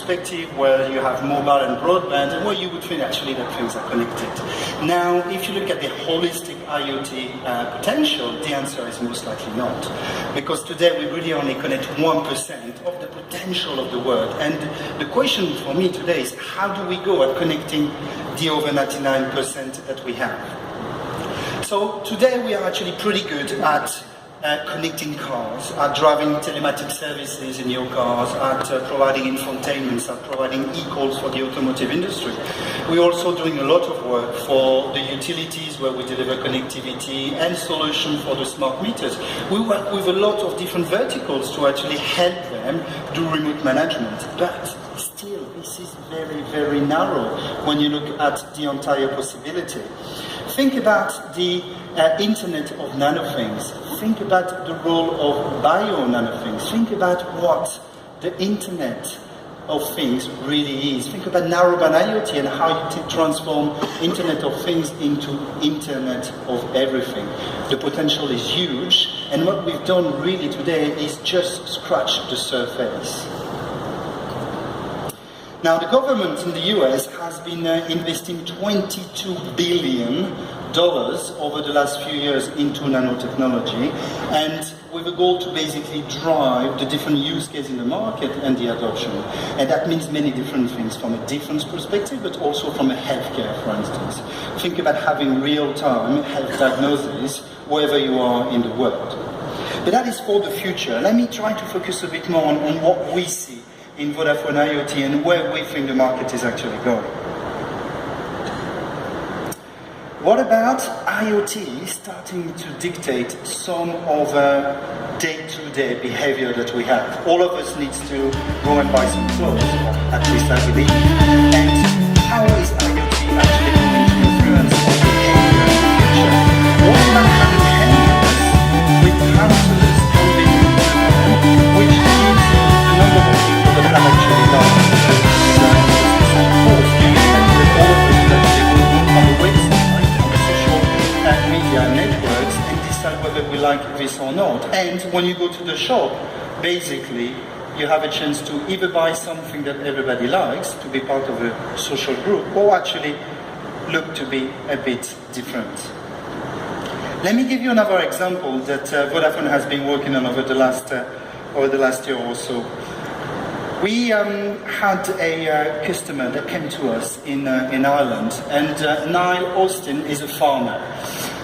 perspective where you have mobile and broadband, and where you would think actually that things are connected. Now, if you look at the holistic IoT potential, the answer is most likely not. Because today we really only connect 1% of the potential of the world. And the question for me today is, how do we go at connecting the over 99% that we have? So today we are actually pretty good at connecting cars, at driving telematic services in your cars, at providing infotainment, at providing e-calls for the automotive industry. We're also doing a lot of work for the utilities where we deliver connectivity and solutions for the smart meters. We work with a lot of different verticals to actually help them do remote management. But still, this is very, very narrow when you look at the entire possibility. Think about the Internet of Nano Things. Think about the role of bio nano things. Think about what the Internet of Things really is. Think about narrowband IoT and how you transform Internet of Things into Internet of Everything. The potential is huge, and what we've done really today is just scratch the surface. Now, the government in the US has been investing $22 billion over the last few years into nanotechnology, and with a goal to basically drive the different use cases in the market and the adoption. And that means many different things from a defense perspective, but also from a healthcare, for instance. Think about having real-time health diagnosis wherever you are in the world. But that is for the future. Let me try to focus a bit more on what we see in Vodafone IoT and where we think the market is actually going. What about IoT starting to dictate some of the day-to-day behavior that we have? All of us need to go and buy some clothes, or at least I believe. And how is IoT actually going to influence our behavior in the future? What about having handlers with counselors moving into them, which means the number of people that have actually done design course? Do you expect that all of us will actually go on the website, media networks, and decide whether we like this or not? And when you go to the shop, basically you have a chance to either buy something that everybody likes, to be part of a social group, or actually look to be a bit different. Let me give you another example that Vodafone has been working on over the last year or so. We had a customer that came to us in Ireland, and Niall Austin is a farmer.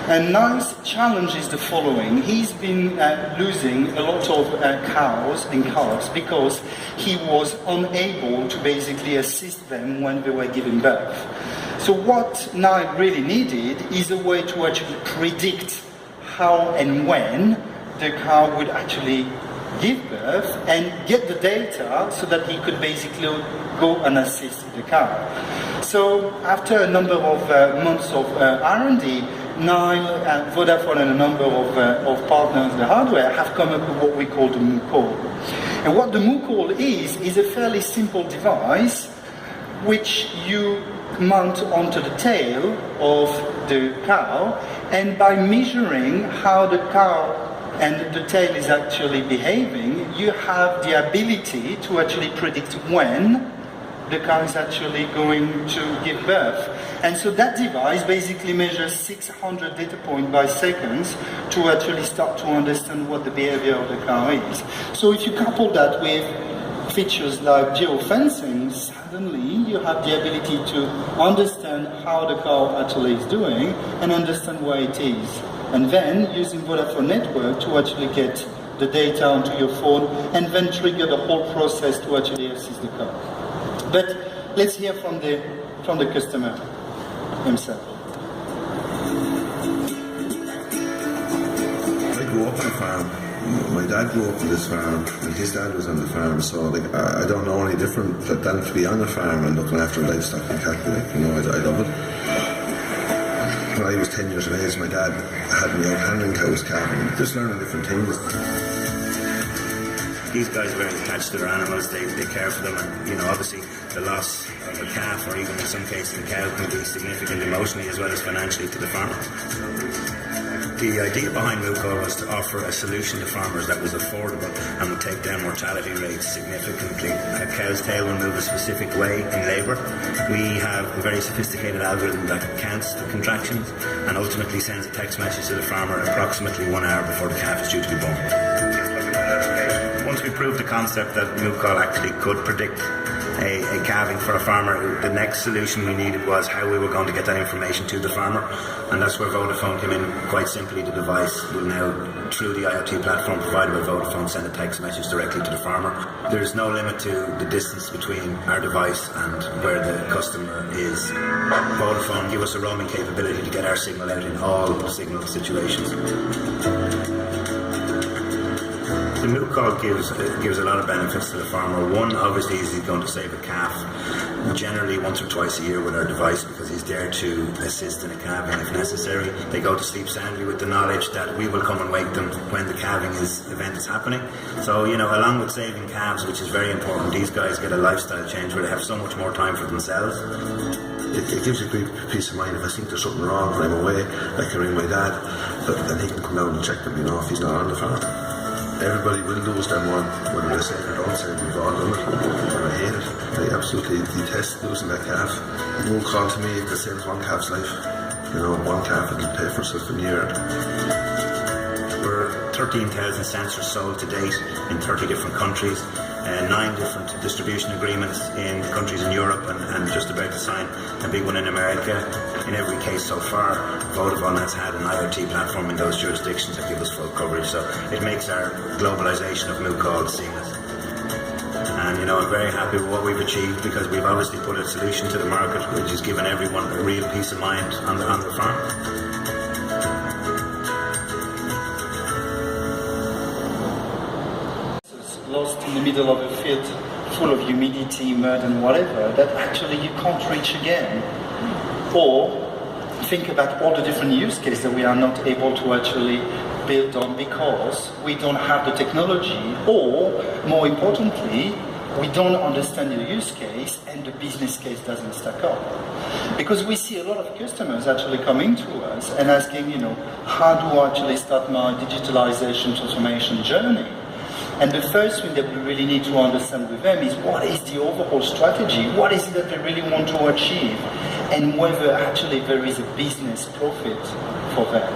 And Niall's challenge is the following. He's been losing a lot of cows and calves because he was unable to basically assist them when they were giving birth. So what Niall really needed is a way to actually predict how and when the cow would actually give birth and get the data so that he could basically go and assist the cow. So after a number of months of R&D, Niall, Vodafone and a number of partners in the hardware have come up with what we call the MooCall. And what the MooCall is a fairly simple device which you mount onto the tail of the cow, and by measuring how the cow and the tail is actually behaving, you have the ability to actually predict when the cow is actually going to give birth. And so that device basically measures 600 data points by seconds to actually start to understand what the behavior of the cow is. So if you couple that with features like geofencing, suddenly you have the ability to understand how the cow actually is doing and understand where it is. And then using Vodafone network to actually get the data onto your phone and then trigger the whole process to actually assist the cow. But let's hear from the customer himself. I grew up on a farm. My dad grew up on this farm, and his dad was on the farm. So I don't know any different than to be on a farm and looking after livestock and cattle. I love it. When I was 10 years of age, my dad had me out handling cows, calving, just learning different things. These guys are very attached to their animals, they care for them, and obviously the loss of a calf, or even in some cases the cow, can be significant emotionally as well as financially to the farmer. The idea behind MooCall was to offer a solution to farmers that was affordable and would take down mortality rates significantly. A cow's tail will move a specific way in labour. We have a very sophisticated algorithm that counts the contractions and ultimately sends a text message to the farmer approximately 1 hour before the calf is due to be born. Once we proved the concept that MooCall actually could predict a calving for a farmer, the next solution we needed was how we were going to get that information to the farmer, and that's where Vodafone came in. Quite simply, the device will now, through the IoT platform provided by Vodafone, send a text message directly to the farmer. There's no limit to the distance between our device and where the customer is. Vodafone give us a roaming capability to get our signal out in all signal situations. The MooCall gives a lot of benefits to the farmer. One, obviously, is he's going to save a calf, generally once or twice a year with our device, because he's there to assist in a calving if necessary. They go to sleep soundly with the knowledge that we will come and wake them when the calving event is happening. So, along with saving calves, which is very important, these guys get a lifestyle change where they have so much more time for themselves. It gives you great peace of mind. If I think there's something wrong when I'm away, I can ring my dad, and he can come down and check them, if he's not on the farm. Everybody will lose them one, whether they say it or don't say it, we've all done it, and I hate it. They absolutely detest losing that calf. It won't call to me if it saves one calf's life. One calf will pay for itself in a year. We're 13,000 sensors sold to date in 30 different countries, 9 different distribution agreements in countries in Europe, and just about to sign a big one in America. In every case so far, Vodafone has had an IoT platform in those jurisdictions that give us full coverage, so it makes our globalization of MooCall seamless. And I'm very happy with what we've achieved, because we've obviously put a solution to the market which has given everyone a real peace of mind on the farm. Lost in the middle of a field full of humidity, mud and whatever, that actually you can't reach again. Or think about all the different use cases that we are not able to actually build on because we don't have the technology, or more importantly, we don't understand the use case and the business case doesn't stack up. Because we see a lot of customers actually coming to us and asking, how do I actually start my digitalization transformation journey? And the first thing that we really need to understand with them is what is the overall strategy, what is it that they really want to achieve, and whether actually there is a business profit for them.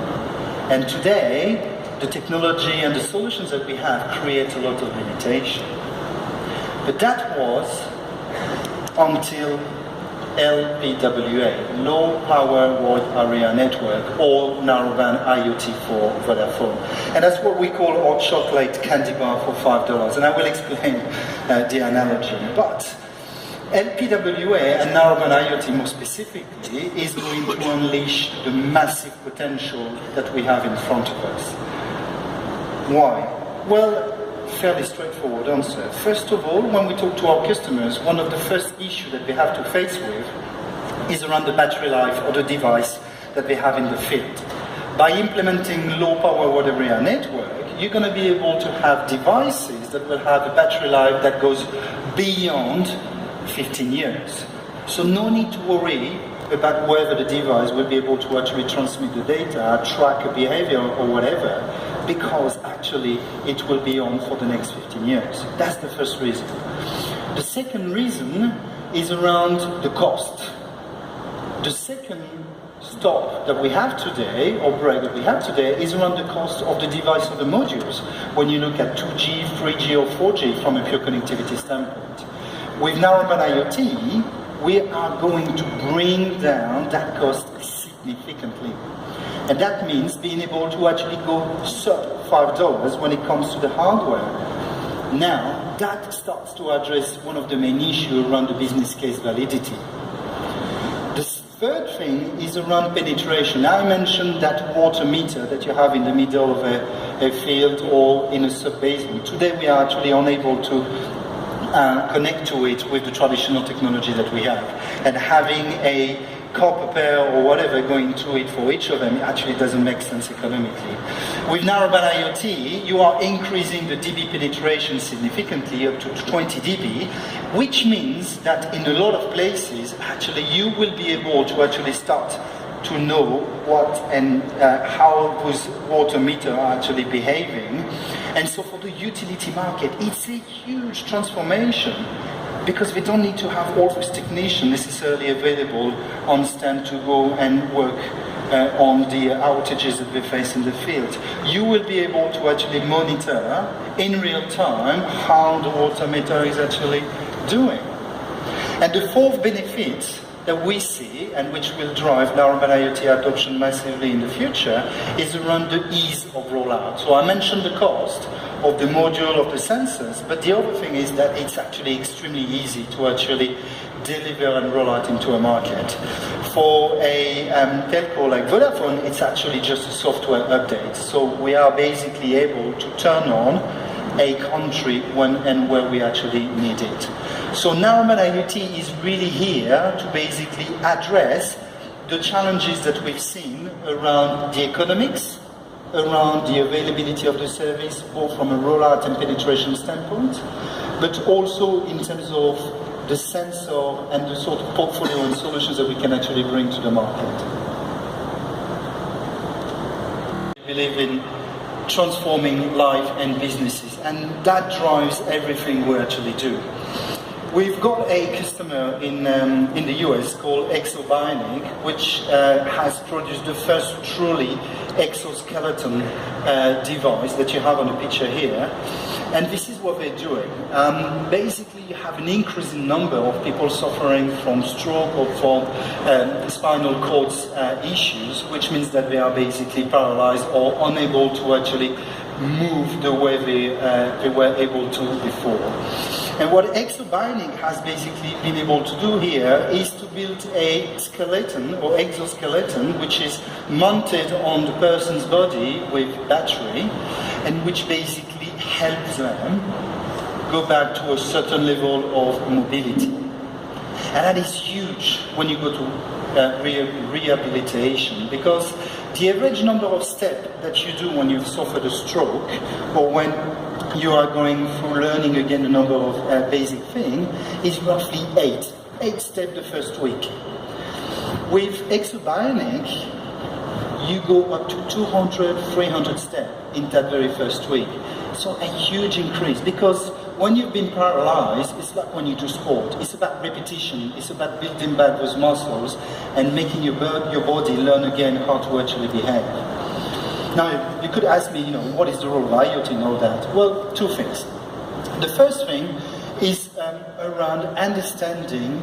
And today, the technology and the solutions that we have create a lot of limitation. But that was until LPWA, Low Power Wide Area Network, or Narrowband IoT for Vodafone. And that's what we call hot chocolate candy bar for $5. And I will explain the analogy. But LPWA and Narrowband IoT more specifically is going to unleash the massive potential that we have in front of us. Why? Well, fairly straightforward answer. First of all, when we talk to our customers, one of the first issues that they have to face with is around the battery life of the device that they have in the field. By implementing low power wide area network, you're going to be able to have devices that will have a battery life that goes beyond 15 years. So no need to worry about whether the device will be able to actually transmit the data, track a behavior or whatever, because actually it will be on for the next 15 years. That's the first reason. The second reason is around the cost. The second stop that we have today, or break that we have today, is around the cost of the device or the modules. When you look at 2G, 3G or 4G from a pure connectivity standpoint. With Narrowband IoT, we are going to bring down that cost significantly. And that means being able to actually go sub $5 when it comes to the hardware. Now, that starts to address one of the main issues around the business case validity. The third thing is around penetration. I mentioned that water meter that you have in the middle of a field or in a sub-basin. Today we are actually unable to connect to it with the traditional technology that we have. And having a copper pair or whatever going to it for each of them actually doesn't make sense economically. With Narrowband IoT, you are increasing the dB penetration significantly up to 20 dB, which means that in a lot of places, actually you will be able to actually start to know what and how those water meters are actually behaving. And so for the utility market, it's a huge transformation, because we don't need to have all those technicians necessarily available on stand to go and work on the outages that we face in the field. You will be able to actually monitor in real time how the water meter is actually doing. And the fourth benefit that we see, and which will drive narrowband IoT adoption massively in the future, is around the ease of rollout. So I mentioned the cost of the module of the sensors, but the other thing is that it's actually extremely easy to actually deliver and roll out into a market. For a telco like Vodafone, it's actually just a software update. So we are basically able to turn on a country when and where we actually need it. So narrowband IoT is really here to basically address the challenges that we've seen around the economics, around the availability of the service, both from a rollout and penetration standpoint, but also in terms of the sensor and the sort of portfolio and solutions that we can actually bring to the market. We believe in transforming life and businesses, and that drives everything we actually do. We've got a customer in the US called Exobionic, which has produced the first truly exoskeleton device that you have on the picture here. And this is what they're doing. Basically, you have an increasing number of people suffering from stroke or from spinal cord issues, which means that they are basically paralyzed or unable to actually move the way they were able to before. And what Exobionic has basically been able to do here is to build a skeleton or exoskeleton which is mounted on the person's body with battery, and which basically helps them go back to a certain level of mobility. And that is huge when you go to rehabilitation, because the average number of steps that you do when you've suffered a stroke, or when you are going through learning again a number of basic things, is roughly 8 steps the first week. With Exobionic, you go up to 200, 300 steps in that very first week. So a huge increase, because when you've been paralyzed, it's like when you do sport. It's about repetition. It's about building back those muscles and making your body learn again how to actually behave. Now, you could ask me, what is the role of IoT and all that? Well, two things. The first thing is around understanding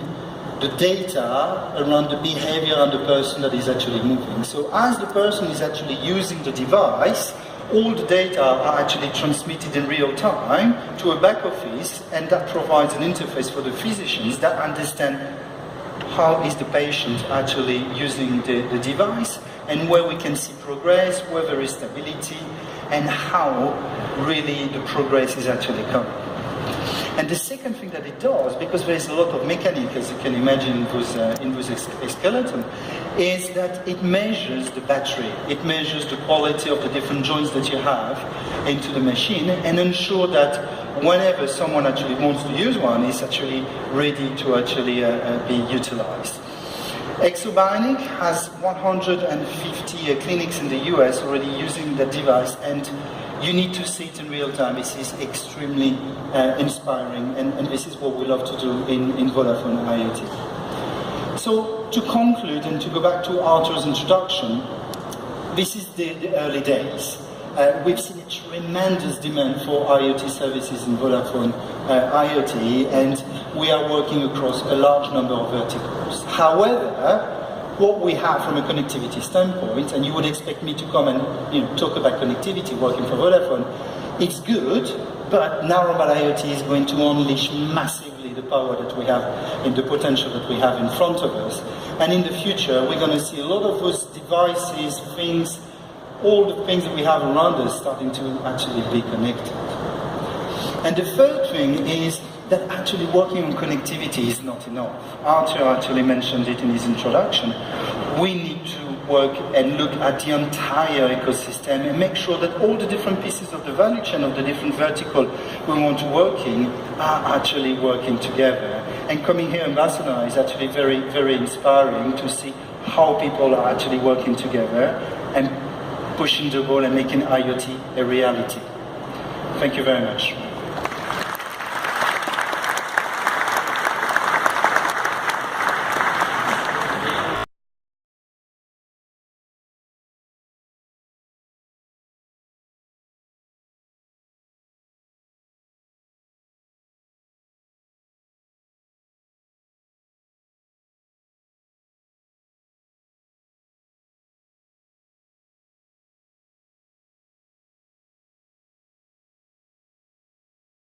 the data around the behavior of the person that is actually moving. So as the person is actually using the device, all the data are actually transmitted in real time to a back office, and that provides an interface for the physicians that understand how is the patient actually using the device, and where we can see progress, where there is stability, and how really the progress is actually coming. And the second thing that it does, because there is a lot of mechanics, as you can imagine, in those skeleton, is that it measures the battery, it measures the quality of the different joints that you have into the machine, and ensure that whenever someone actually wants to use one, it's actually ready to actually be utilized. Exobionic has 150 clinics in the US already using the device, and you need to see it in real time. This is extremely inspiring, and this is what we love to do in Vodafone IoT. So to conclude and to go back to Arthur's introduction, this is the early days. We've seen a tremendous demand for IoT services in Vodafone IoT, and we are working across a large number of verticals. However, what we have from a connectivity standpoint, and you would expect me to come and talk about connectivity working for Vodafone, it's good, but narrowband IoT is going to unleash massively the power that we have and the potential that we have in front of us. And in the future, we're going to see a lot of those devices, things, all the things that we have around us starting to actually be connected. And the third thing is that actually working on connectivity is not enough. Arthur actually mentioned it in his introduction. We need to work and look at the entire ecosystem and make sure that all the different pieces of the value chain of the different vertical we want to work in are actually working together. And coming here in Barcelona is actually very, very inspiring to see how people are actually working together and pushing the ball and making IoT a reality. Thank you very much.